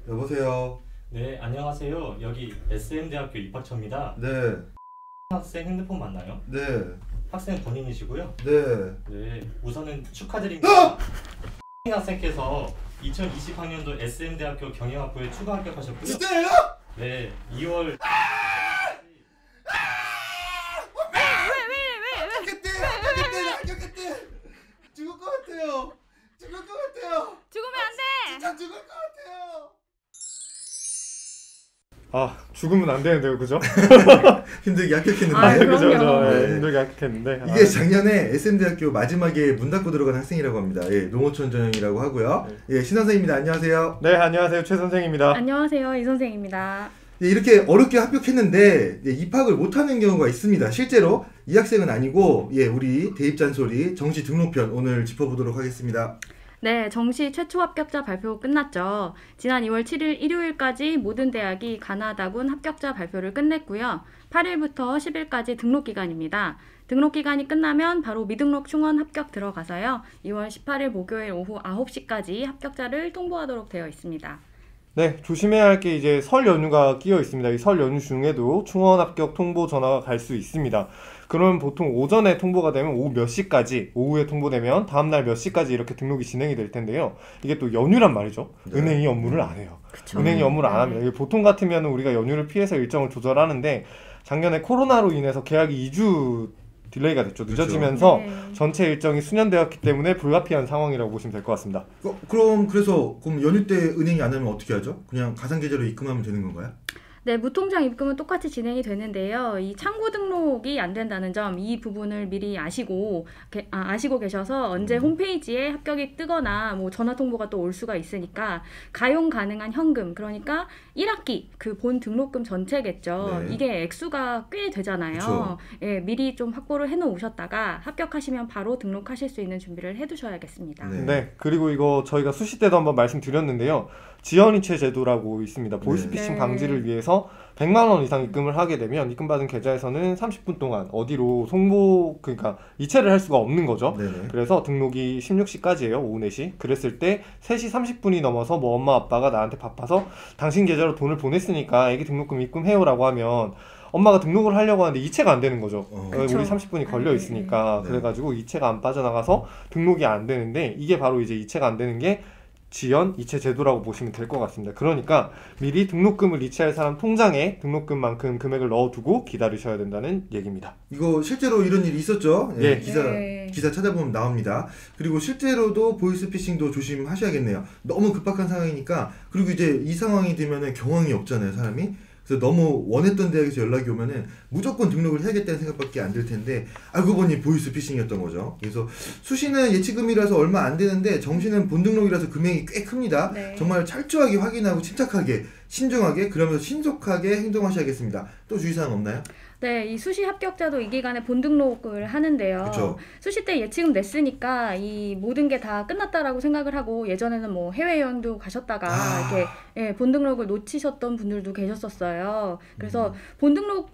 여보세요. 네, 안녕하세요. 여기 SM대학교 입학처입니다. 네, 학생 핸드폰 맞나요? 네, 학생 본인이시고요. 네. 네, 우선은 축하드립니다. 학생께서 2020학년도 SM대학교 경영학부에 추가 합격하셨고요. 진짜예요? 네, 2월 합격했대. 죽을 것 같아요. 죽을 것 같아요. 죽으면 안 돼! 진짜 죽을 것 같아요. 아, 죽으면 안 되는데요, 그죠? 힘들게 합격했는데. 아, 그죠, 그럼요. 그죠. 네. 힘들게 합격했는데. 이게 작년에 SM대학교 마지막에 문 닫고 들어간 학생이라고 합니다. 예, 농어촌 전형이라고 하고요. 예, 신선생입니다. 안녕하세요. 네, 안녕하세요, 최 선생입니다. 안녕하세요, 이 선생입니다. 예, 이렇게 어렵게 합격했는데 입학을 못하는 경우가 있습니다. 실제로 이 학생은 아니고 우리 대입 잔소리 정시 등록편 오늘 짚어보도록 하겠습니다. 네, 정시 최초 합격자 발표 끝났죠. 지난 2월 7일 일요일까지 모든 대학이 가나다군 합격자 발표를 끝냈고요. 8일부터 10일까지 등록 기간입니다. 등록 기간이 끝나면 바로 미등록 충원 합격 들어가서요. 2월 18일 목요일 오후 9시까지 합격자를 통보하도록 되어 있습니다. 네, 조심해야 할 게 이제 설 연휴가 끼어 있습니다. 이 설 연휴 중에도 충원 합격 통보 전화가 갈 수 있습니다. 그러면 보통 오전에 통보가 되면 오후 몇 시까지, 오후에 통보되면 다음날 몇 시까지 이렇게 등록이 진행이 될 텐데요. 이게 또 연휴란 말이죠. 네. 은행이 업무를 안 해요. 그쵸. 은행이 업무를 안 합니다. 이게 보통 같으면 우리가 연휴를 피해서 일정을 조절하는데 작년에 코로나로 인해서 계약이 2주 딜레이가 됐죠. 늦어지면서 네. 전체 일정이 수년되었기 때문에 불가피한 상황이라고 보시면 될 것 같습니다. 그럼 연휴 때 은행이 안 하면 어떻게 하죠? 그냥 가상계좌로 입금하면 되는 건가요? 네, 무통장 입금은 똑같이 진행이 되는데요. 이 창구 등록이 안 된다는 점, 이 부분을 미리 아시고 계셔서 언제 홈페이지에 합격이 뜨거나 뭐 전화 통보가 또 올 수가 있으니까 가용 가능한 현금, 그러니까 1학기 그 본 등록금 전체겠죠. 네. 이게 액수가 꽤 되잖아요. 그쵸. 예, 미리 좀 확보를 해놓으셨다가 합격하시면 바로 등록하실 수 있는 준비를 해두셔야겠습니다. 네. 네, 그리고 이거 저희가 수시 때도 한번 말씀드렸는데요. 지연이체 제도라고 있습니다. 보이스피싱 네. 방지를 위해서 100만 원 이상 입금을 하게 되면 입금받은 계좌에서는 30분 동안 어디로 그러니까 이체를 할 수가 없는 거죠. 네네. 그래서 등록이 16시까지예요. 오후 4시. 그랬을 때 3시 30분이 넘어서 뭐 엄마 아빠가 나한테 바빠서 당신 계좌로 돈을 보냈으니까 애기 등록금 입금해요라고 하면 엄마가 등록을 하려고 하는데 이체가 안 되는 거죠. 우리 그쵸. 30분이 걸려 있으니까. 네. 그래가지고 이체가 안 빠져나가서 등록이 안 되는데 이게 바로 이제 이체가 안 되는 게 지연 이체 제도라고 보시면 될 것 같습니다. 그러니까 미리 등록금을 이체할 사람 통장에 등록금만큼 금액을 넣어두고 기다리셔야 된다는 얘기입니다. 이거 실제로 이런 일이 있었죠? 예. 기사 찾아보면 나옵니다. 그리고 실제로도 보이스피싱도 조심하셔야겠네요. 너무 급박한 상황이니까. 그리고 이제 이 상황이 되면은 경황이 없잖아요, 사람이. 그래서 너무 원했던 대학에서 연락이 오면은 무조건 등록을 해야겠다는 생각밖에 안 들 텐데 알고 보니 보이스피싱이었던 거죠. 그래서 수시는 예치금이라서 얼마 안 되는데 정시는 본등록이라서 금액이 꽤 큽니다. 네. 정말 철저하게 확인하고 침착하게 신중하게 그러면서 신속하게 행동하셔야겠습니다. 또 주의사항 없나요? 네, 이 수시 합격자도 이 기간에 본등록을 하는데요. 그쵸. 수시 때 예치금 냈으니까 이 모든 게 다 끝났다라고 생각을 하고 예전에는 뭐 해외여행도 가셨다가 이렇게 본등록을 놓치셨던 분들도 계셨었어요. 그래서 본등록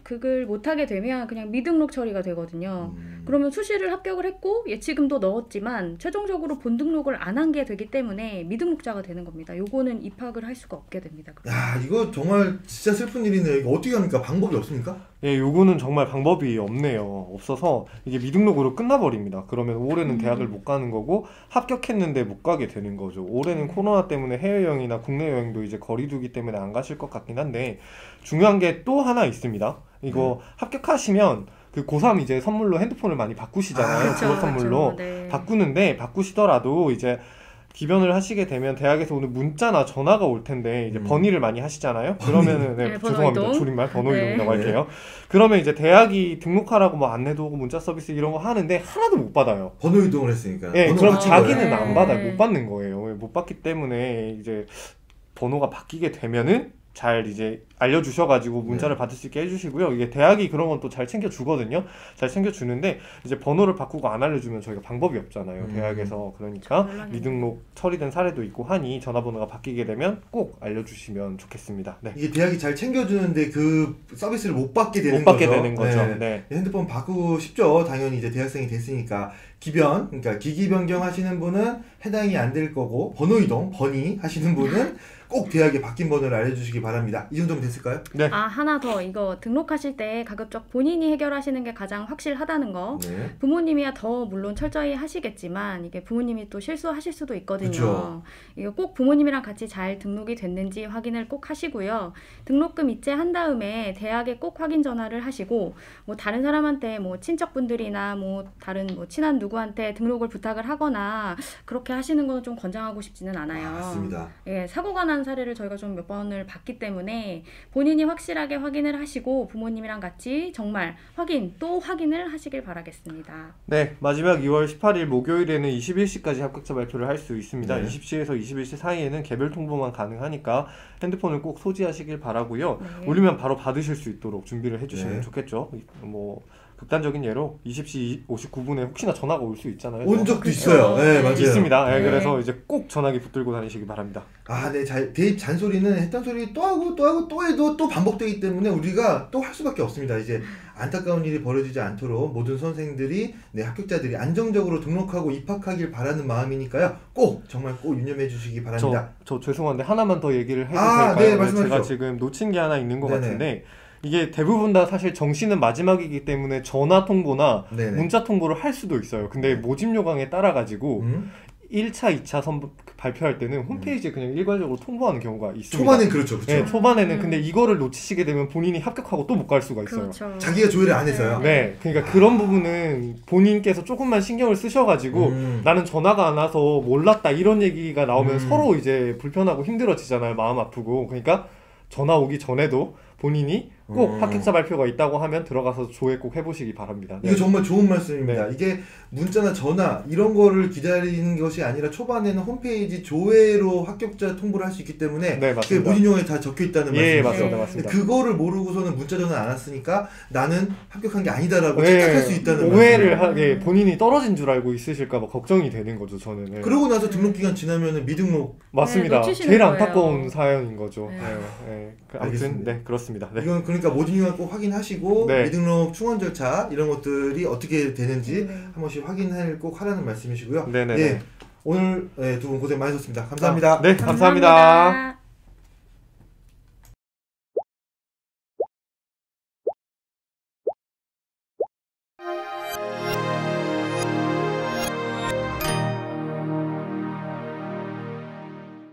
그걸 못하게 되면 그냥 미등록 처리가 되거든요. 그러면 수시를 합격을 했고 예치금도 넣었지만 최종적으로 본등록을 안 한 게 되기 때문에 미등록자가 되는 겁니다. 요거는 입학을 할 수가 없게 됩니다. 야, 이거 정말 진짜 슬픈 일이네요. 이거 어떻게 합니까? 방법이 없습니까? 예, 요거는 정말 방법이 없네요. 없어서 이게 미등록으로 끝나버립니다. 그러면 올해는 대학을 못 가는 거고 합격했는데 못 가게 되는 거죠. 올해는 코로나 때문에 해외여행이나 국내 여행도 이제 거리두기 때문에 안 가실 것 같긴 한데 중요한 게 또 하나 있습니다. 이거 합격하시면 그 고3 이제 선물로 핸드폰을 많이 바꾸시잖아요. 졸업 선물로. 네. 바꾸시더라도 이제 기변을 하시게 되면 대학에서 오늘 문자나 전화가 올 텐데 이제 번의를 많이 하시잖아요. 그러면은 네, 번호 죄송합니다. 이동. 줄임말 번호 네. 이동이라고 할게요. 그러면 이제 대학이 등록하라고 뭐 안내도 오고 문자 서비스 이런 거 하는데 하나도 못 받아요. 번호 이동을 했으니까. 예, 번호가 그럼 바뀐 자기는 거예요. 안 받아요. 못 받는 거예요. 못 받기 때문에 이제 번호가 바뀌게 되면은 잘 이제 알려주셔가지고 문자를 받을 수 있게 해주시고요. 이게 대학이 그런 건 또 잘 챙겨주거든요. 잘 챙겨주는데 이제 번호를 바꾸고 안 알려주면 저희가 방법이 없잖아요. 대학에서. 그러니까 미등록 처리된 사례도 있고 하니 전화번호가 바뀌게 되면 꼭 알려주시면 좋겠습니다. 네. 이게 대학이 잘 챙겨주는데 그 서비스를 못 받게 되는 못 받게 거죠. 되는 거죠. 네. 네. 핸드폰 바꾸고 싶죠. 당연히 이제 대학생이 됐으니까. 기변, 그러니까 기기 변경 하시는 분은 해당이 안 될 거고, 번호 이동, 번이 하시는 분은 꼭 대학에 바뀐 번호를 알려주시기 바랍니다. 이 정도면 됐을까요? 네. 아, 하나 더 이거 등록하실 때 가급적 본인이 해결하시는 게 가장 확실하다는 거. 네. 부모님이야 더 물론 철저히 하시겠지만 이게 부모님이 또 실수하실 수도 있거든요. 그쵸. 이거 꼭 부모님이랑 같이 잘 등록이 됐는지 확인을 꼭 하시고요. 등록금 이체한 다음에 대학에 꼭 확인 전화를 하시고 뭐 다른 사람한테 뭐 친척분들이나 뭐 다른 뭐 친한 누구한테 등록을 부탁을 하거나 그렇게 하시는 거는 좀 권장하고 싶지는 않아요. 맞습니다. 예, 사고가 난 사례를 저희가 좀 몇 번을 봤기 때문에 본인이 확실하게 확인을 하시고 부모님이랑 같이 정말 또 확인을 하시길 바라겠습니다. 네, 마지막 2월 18일 목요일에는 21시까지 합격자 발표를 할 수 있습니다. 네. 20시에서 21시 사이에는 개별 통보만 가능하니까 핸드폰을 꼭 소지하시길 바라고요. 네. 울리면 바로 받으실 수 있도록 준비를 해주시면 네. 좋겠죠. 뭐 극단적인 예로 20시 59분에 혹시나 전화가 올 수 있잖아요. 온 적도 그렇죠. 있어요. 네, 네. 맞아요. 있습니다. 네, 네. 그래서 이제 꼭 전화기 붙들고 다니시기 바랍니다. 아, 네. 대입 잔소리는 했던 소리 또 하고 또 하고 또 해도 또 반복되기 때문에 우리가 또 할 수밖에 없습니다. 이제 안타까운 일이 벌어지지 않도록 모든 선생들이 합격자들이 안정적으로 등록하고 입학하길 바라는 마음이니까요. 꼭 정말 꼭 유념해 주시기 바랍니다. 저 죄송한데 하나만 더 얘기를 해도 아, 될까요? 네, 말씀하시죠. 제가 지금 놓친 게 하나 있는 것 네네. 같은데 이게 대부분 다 사실 정시는 마지막이기 때문에 전화 통보나 네네. 문자 통보를 할 수도 있어요. 근데 모집 요강에 따라 가지고 1차, 2차 발표할 때는 홈페이지에 그냥 일괄적으로 통보하는 경우가 있습니다. 초반엔 그렇죠. 그렇죠. 네, 초반에는 근데 이거를 놓치시게 되면 본인이 합격하고 또 못 갈 수가 있어요. 그렇죠. 자기가 조회를 안 해서요. 네, 그러니까 그런 부분은 본인께서 조금만 신경을 쓰셔가지고 나는 전화가 안 와서 몰랐다 이런 얘기가 나오면 서로 이제 불편하고 힘들어지잖아요. 마음 아프고. 그러니까 전화 오기 전에도 본인이 꼭 합격자 발표가 있다고 하면 들어가서 조회 꼭 해보시기 바랍니다. 네. 이거 정말 좋은 말씀입니다. 네. 이게 문자나 전화 이런 거를 기다리는 것이 아니라 초반에는 홈페이지 조회로 합격자 통보를 할 수 있기 때문에 네, 그게 맞습니다. 모집 용어에 다 적혀 있다는 예, 말씀이죠. 맞습니다. 네. 맞습니다. 그거를 모르고서는 문자 전화 안 왔으니까 나는 합격한 게 아니다라고 네, 착각할 수 있다는 오해를 말씀이에요. 하게 본인이 떨어진 줄 알고 있으실까봐 걱정이 되는 거죠, 저는. 네. 그러고 나서 등록 기간 지나면은 미등록 맞습니다. 놓치시는 제일 거예요. 안타까운 사연인 거죠. 네. 네, 네. 아무튼 알겠습니다. 네, 그렇습니다. 네. 이건 그러니까 모집 용어 꼭 확인하시고 네. 미등록 충원 절차 이런 것들이 어떻게 되는지 네. 한 번씩 확인을 꼭 하라는 말씀이시고요. 네네. 예, 오늘 두 분 고생 많으셨습니다. 감사합니다. 네, 감사합니다.